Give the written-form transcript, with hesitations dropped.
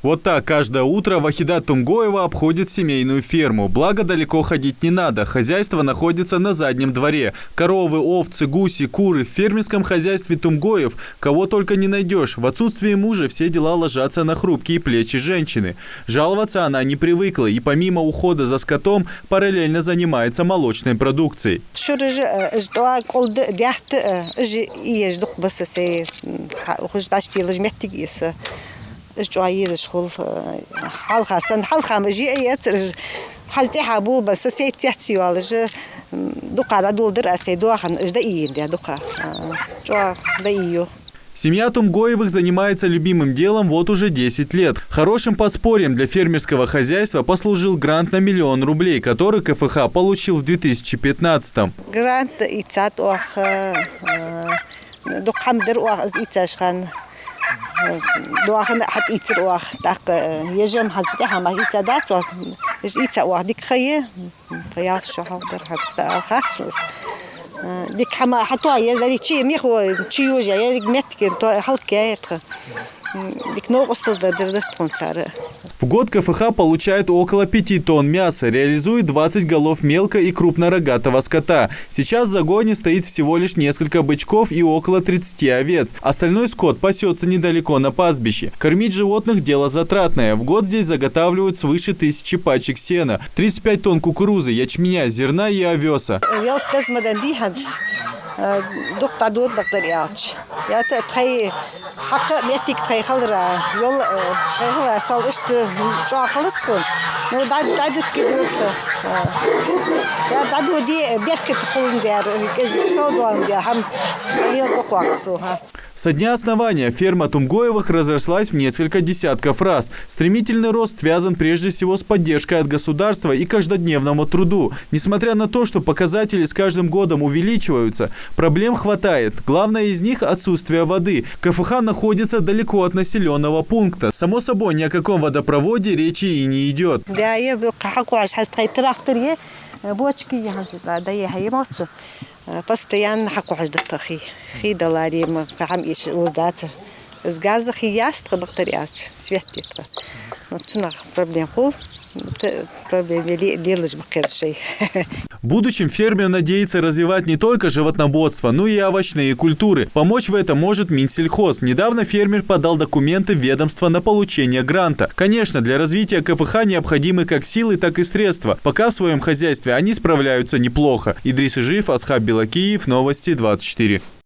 Вот так каждое утро Вахидат Тумгоева обходит семейную ферму. Благо, далеко ходить не надо. Хозяйство находится на заднем дворе. Коровы, овцы, гуси, куры. В фермерском хозяйстве Тумгоев кого только не найдешь. В отсутствие мужа все дела ложатся на хрупкие плечи женщины. Жаловаться она не привыкла и помимо ухода за скотом параллельно занимается молочной продукцией. جوایز شغل حلقه سن حلقه مجیعیت حزدی حبوب سوسیتیتی والج دوقا دولدر اسي دوخن اجدايين ده دوقا جو دايو. Семья Тумгоевых занимается любимым делом вот уже 10 лет. Хорошим подспорьем для фермерского хозяйства послужил грант на 1 000 000 рублей, который КФХ получил в 2015-м. Грант ицат ох докамдер ох из ицашхан. دوخن حت يتر واخ تاق يجم حت تاع ما يتدات يتر واخ ديك خيه فياض شهر حت خاصوس ديك حما حتى يلي تشي ميخو تشيوجا يلي متك تو حلك يرخ ديك نوقص درت كونتار. В год КФХ получает около 5 тонн мяса, реализует 20 голов мелко- и крупнорогатого скота. Сейчас в загоне стоит всего лишь несколько бычков и около 30 овец. Остальной скот пасется недалеко на пастбище. Кормить животных – дело затратное. В год здесь заготавливают свыше 1000 пачек сена, 35 тонн кукурузы, ячменя, зерна и овеса. حق ميتك تخي خلرا يول تخي صال اشت جوا خلصتكم نو داد كده يا دادو دي بيركت خلن دير كزودوان دي هم يلقوا. Со дня основания ферма Тумгоевых разрослась в несколько десятков раз. Стремительный рост связан прежде всего с поддержкой от государства и каждодневному труду. Несмотря на то, что показатели с каждым годом увеличиваются, проблем хватает. Главное из них – отсутствие воды. КФХ находится далеко от населенного пункта. Само собой, ни о каком водопроводе речи и не идет. постоянно حقو عجدت خي خي دلاري ما عم إيش ولدات إزجاز خي ياست بكتيريات سويتيت نتنا проблем خو проблем ليش بكير شيء. В будущем фермер надеется развивать не только животноводство, но и овощные культуры. Помочь в этом может Минсельхоз. Недавно фермер подал документы в ведомство на получение гранта. Конечно, для развития КФХ необходимы как силы, так и средства. Пока в своем хозяйстве они справляются неплохо. Идрис Ижиев, Асхаб Белакиев, Новости 24.